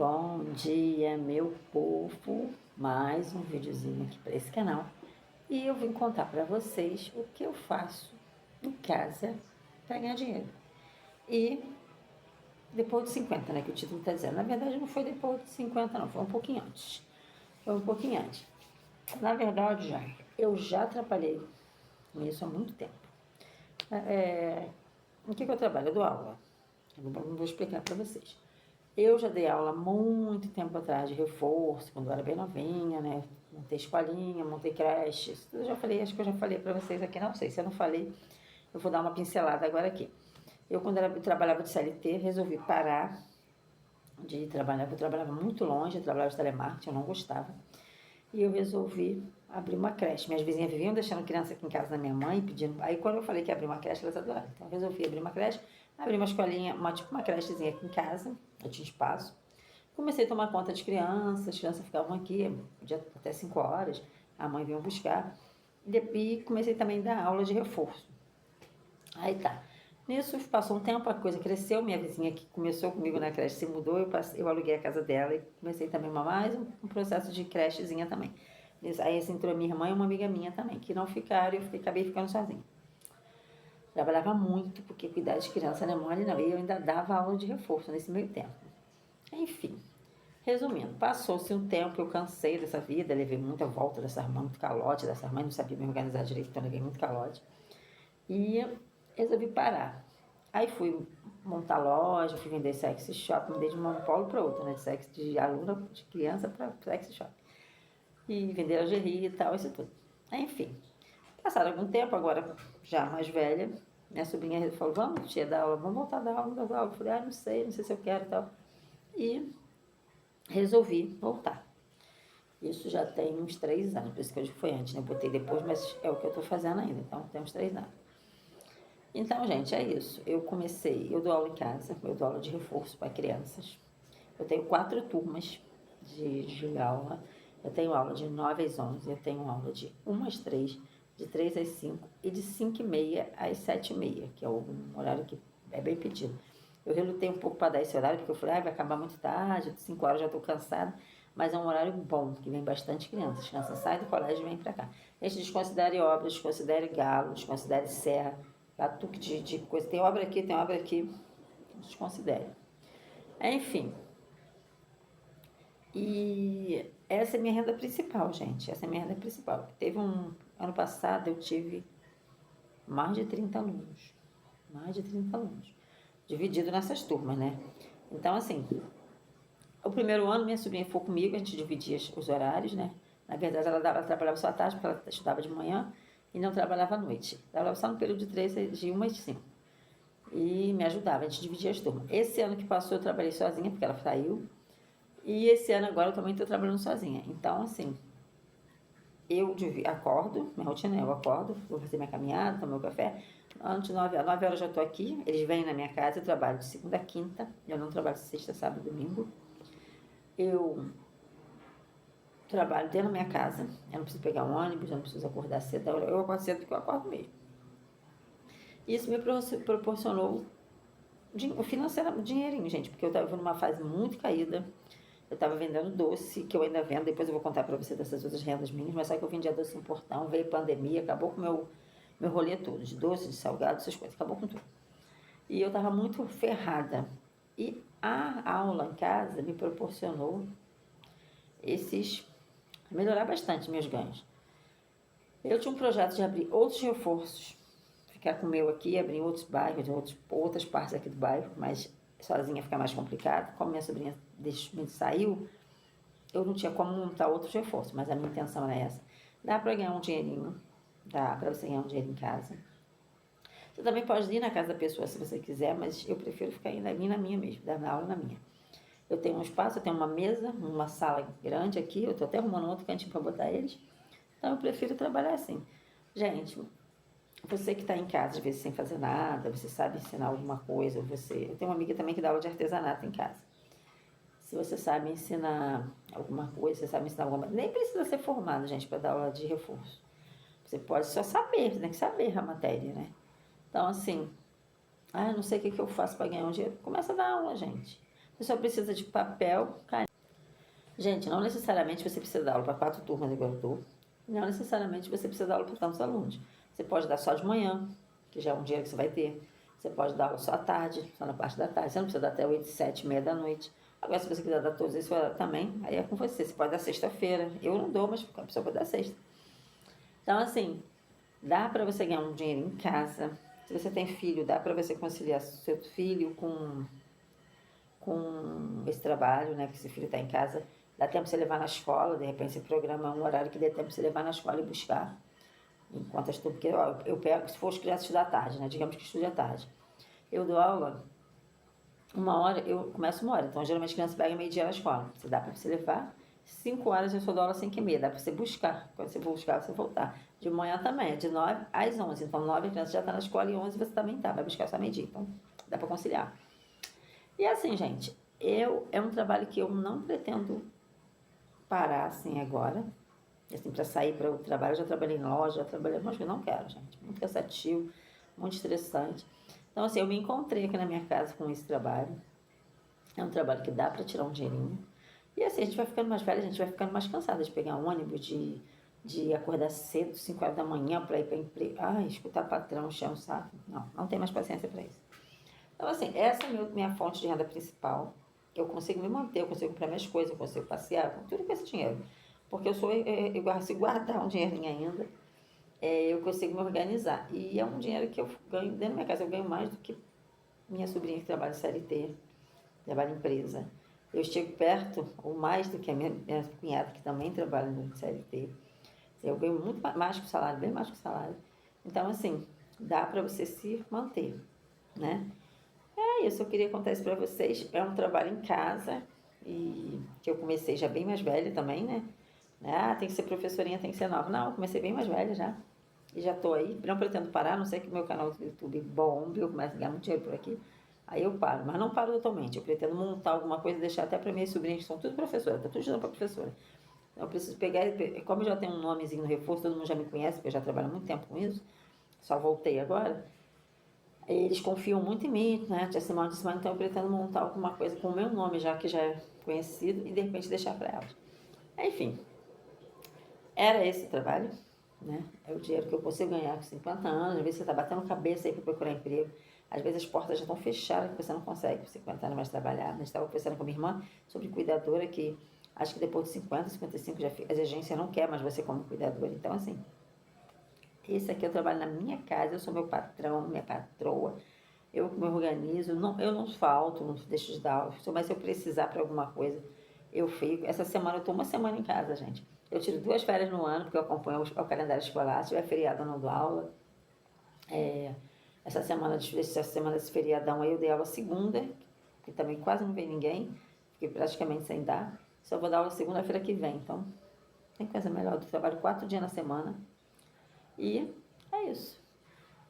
Bom dia, meu povo. Mais um videozinho aqui para esse canal. E eu vim contar para vocês o que eu faço em casa para ganhar dinheiro. E depois de 50, né, que o título está dizendo. Na verdade, não foi depois de 50, não. Foi um pouquinho antes. Na verdade, eu já trabalhei com isso há muito tempo. O que eu trabalho? Eu dou aula. Eu não vou explicar para vocês. Eu já dei aula há muito tempo atrás de reforço, quando eu era bem novinha, né? Montei escolinha, montei creche. Isso eu já falei, acho que eu já falei para vocês aqui, não sei. Se eu não falei, eu vou dar uma pincelada agora aqui. Quando eu trabalhava de CLT, resolvi parar de trabalhar, porque eu trabalhava muito longe, eu trabalhava de telemarketing, eu não gostava. E eu resolvi abrir uma creche. Minhas vizinhas viviam deixando criança aqui em casa da minha mãe, pedindo. Aí quando eu falei que ia abrir uma creche, elas adoraram. Então eu resolvi abrir uma creche, abri uma escolinha, uma crechezinha aqui em casa, eu tinha espaço. Comecei a tomar conta de crianças, as crianças ficavam aqui, podia até 5 horas, a mãe vinha buscar. E comecei também a dar aula de reforço. Aí tá. Nisso passou um tempo, a coisa cresceu, minha vizinha que começou comigo na creche se mudou, eu aluguei a casa dela e comecei também mais um processo de crechezinha também. Aí entrou minha irmã e uma amiga minha também, que não ficaram e acabei ficando sozinha. Trabalhava muito, porque cuidar de criança não é mole não, e eu ainda dava aula de reforço nesse meio tempo. Enfim, resumindo, passou-se um tempo, eu cansei dessa vida, levei muita volta dessa irmã, muito calote dessa irmã, não sabia me organizar direito, então levei muito calote. E resolvi parar. Aí fui montar loja, fui vender sex shop, mudei de um polo para outro, né? De aluna, de criança para sex shop. E vender lingerie e tal, isso tudo. Enfim, passado algum tempo, agora já mais velha, minha sobrinha falou, vamos, tia, dar aula, vamos voltar a dar aula. Eu falei, não sei se eu quero e tal. E resolvi voltar. Isso já tem uns 3 anos, por isso que eu digo que foi antes, né? Eu botei depois, mas é o que eu estou fazendo ainda, então tem uns 3 anos. Então, gente, é isso. Eu dou aula em casa, eu dou aula de reforço para crianças. Eu tenho 4 turmas de aula. Eu tenho aula de 9 às 11, eu tenho aula de 1 às 3, de 3 às 5 e de 5h30 às 7h30, que é um horário que é bem pedido. Eu relutei um pouco para dar esse horário, porque eu falei, vai acabar muito tarde, 5 horas já estou cansada, mas é um horário bom, que vem bastante crianças. As crianças saem do colégio e vêm para cá. A gente desconsidere obras, desconsidere galo, desconsidere serra, batuque de coisa. Tem obra aqui, desconsidere. Enfim. E essa é a minha renda principal, gente. Essa é a minha renda principal. Ano passado eu tive mais de 30 alunos. Mais de 30 alunos. Dividido nessas turmas, né? Então, assim, o primeiro ano minha sobrinha foi comigo, a gente dividia os horários, né? Na verdade, ela trabalhava só à tarde, porque ela estudava de manhã e não trabalhava à noite. Ela trabalhava só no período de 3, de 1 às 5. E me ajudava, a gente dividia as turmas. Esse ano que passou eu trabalhei sozinha, porque ela saiu. E esse ano agora eu também estou trabalhando sozinha. Então, assim, eu acordo, minha rotina é, eu acordo, vou fazer minha caminhada, tomar meu café. Antes de 9 horas já estou aqui, eles vêm na minha casa, eu trabalho de segunda a quinta, eu não trabalho de sexta, sábado e domingo. Eu trabalho dentro da minha casa, eu não preciso pegar um ônibus, eu não preciso acordar cedo, eu acordo cedo porque eu acordo mesmo. Isso me proporcionou dinheirinho, gente, porque eu estava numa fase muito caída. Eu estava vendendo doce, que eu ainda vendo, depois eu vou contar para você dessas outras rendas minhas, mas só que eu vendia doce no portão, veio pandemia, acabou com o meu rolê todo, de doce, de salgado, essas coisas, acabou com tudo. E eu estava muito ferrada. E a aula em casa me proporcionou melhorar bastante meus ganhos. Eu tinha um projeto de abrir outros reforços, ficar com o meu aqui, abrir em outros bairros, outras partes aqui do bairro, mas sozinha fica mais complicado. Como minha sobrinha saiu, eu não tinha como montar outros reforços, mas a minha intenção era essa. Dá para ganhar um dinheirinho, dá para você ganhar um dinheiro em casa. Você também pode ir na casa da pessoa se você quiser, mas eu prefiro ficar na minha mesmo, dar aula na minha. Eu tenho um espaço, eu tenho uma mesa, uma sala grande aqui, eu estou até arrumando um outro cantinho para botar eles. Então eu prefiro trabalhar assim. Gente, você que está em casa, às vezes sem fazer nada, você sabe ensinar alguma coisa, eu tenho uma amiga também que dá aula de artesanato em casa. Se você sabe ensinar alguma coisa, você sabe ensinar alguma coisa, nem precisa ser formado, gente, para dar aula de reforço. Você pode só saber, você tem que saber a matéria, né? Então, assim, não sei o que eu faço para ganhar um dinheiro. Começa a dar aula, gente. Você só precisa de papel, caneta. Gente, não necessariamente você precisa dar aula para 4 turmas igual eu dou. Não necessariamente você precisa dar aula para tantos alunos. Você pode dar só de manhã, que já é um dia que você vai ter. Você pode dar aula só à tarde, só na parte da tarde. Você não precisa dar até 8, 7, meia da noite. Agora, se você quiser dar todos esse horário também, aí é com você. Você pode dar sexta-feira. Eu não dou, mas a pessoa pode dar sexta. Então, assim, dá para você ganhar um dinheiro em casa. Se você tem filho, dá para você conciliar seu filho com esse trabalho, né? Que seu filho está em casa. Dá tempo para você levar na escola, de repente você programa um horário que dê tempo para você levar na escola e buscar. Enquanto eu estou, porque ó, eu pego, se for as crianças estudar à tarde, né? Digamos que estude à tarde. Eu dou aula 1 hora, eu começo 1 hora. Então, geralmente a criança pega meio-dia na escola. Você dá para você levar. 5 horas eu só dou aula 5h30. Dá para você buscar. Quando você for buscar, você voltar. De manhã também, é de 9 às 11. Então, 9 a criança já está na escola e 11 você também tá. Vai buscar só meio-dia. Então, dá para conciliar. E assim, gente, é um trabalho que eu não pretendo parar assim agora. Assim, para sair para o trabalho, eu já trabalhei em loja, já trabalhei, mas eu não quero, gente. Muito cansativo, muito estressante. Então, assim, eu me encontrei aqui na minha casa com esse trabalho. É um trabalho que dá para tirar um dinheirinho. E assim, a gente vai ficando mais velha, a gente vai ficando mais cansada de pegar um ônibus, de acordar cedo, 5 horas da manhã, para ir para emprego. Ai, escutar patrão, chão, saco. Não, não tem mais paciência para isso. Então, assim, essa é a minha fonte de renda principal. Eu consigo me manter, eu consigo comprar minhas coisas, eu consigo passear, com tudo com esse dinheiro. Porque eu consigo guardar um dinheirinho ainda, eu consigo me organizar. E é um dinheiro que eu ganho, dentro da minha casa, eu ganho mais do que minha sobrinha que trabalha em CLT, trabalha em empresa. Eu chego perto, ou mais do que a minha cunhada, que também trabalha no CLT. Eu ganho muito mais que o salário, bem mais que o salário. Então, assim, dá para você se manter, né? É isso, eu queria contar isso para vocês. É um trabalho em casa, e que eu comecei já bem mais velha também, né? Ah, tem que ser professorinha, tem que ser nova. Não, eu comecei bem mais velha já. E já tô aí, não pretendo parar, a não sei que o meu canal do YouTube bombe, eu começo a ganhar muito dinheiro por aqui. Aí eu paro, mas não paro totalmente. Eu pretendo montar alguma coisa e deixar até para minhas sobrinhas, que são tudo professoras, tá tudo estudando para professora. Então eu preciso pegar, como eu já tenho um nomezinho no reforço, todo mundo já me conhece, porque eu já trabalho há muito tempo com isso, só voltei agora. Eles confiam muito em mim, né? Tia Simone de Simone, então eu pretendo montar alguma coisa com o meu nome, já que já é conhecido, e de repente deixar para elas. Enfim, era esse o trabalho, né? É o dinheiro que eu consigo ganhar com 50 anos. Às vezes você está batendo cabeça aí para procurar emprego. Às vezes as portas já estão fechadas, que você não consegue com 50 anos mais trabalhar. A gente estava conversando com a minha irmã sobre cuidadora, que acho que depois de 50, 55, já, as agências não querem mais você como cuidadora. Então, assim, esse aqui eu trabalho na minha casa, eu sou meu patrão, minha patroa. Eu me organizo, não, eu não falto, não deixo de dar aula, mas se eu precisar para alguma coisa, eu fico. Essa semana eu estou 1 semana em casa, gente. Eu tiro 2 férias no ano, porque eu acompanho o calendário escolar. Se tiver feriado, eu não dou aula. Essa semana desse feriadão aí, eu dei aula segunda, que também quase não veio ninguém. Fiquei praticamente sem dar. Só vou dar aula segunda-feira que vem. Então, tem coisa melhor. Eu trabalho 4 dias na semana. E é isso.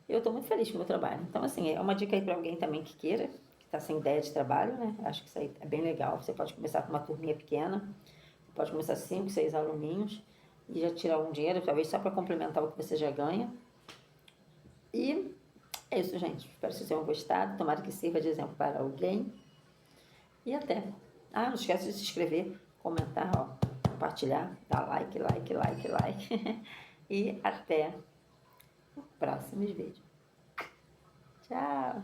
Eu estou muito feliz com o meu trabalho. Então, assim, é uma dica aí para alguém também que queira, que está sem ideia de trabalho, né? Acho que isso aí é bem legal. Você pode começar com uma turminha pequena, pode começar 5, 6 aluninhos e já tirar um dinheiro, talvez só para complementar o que você já ganha. E é isso, gente. Espero que vocês tenham gostado. Tomara que sirva de exemplo para alguém. E até. Ah, não esquece de se inscrever, comentar, ó, compartilhar, dar like, like, like, like. E até o próximo vídeo. Tchau!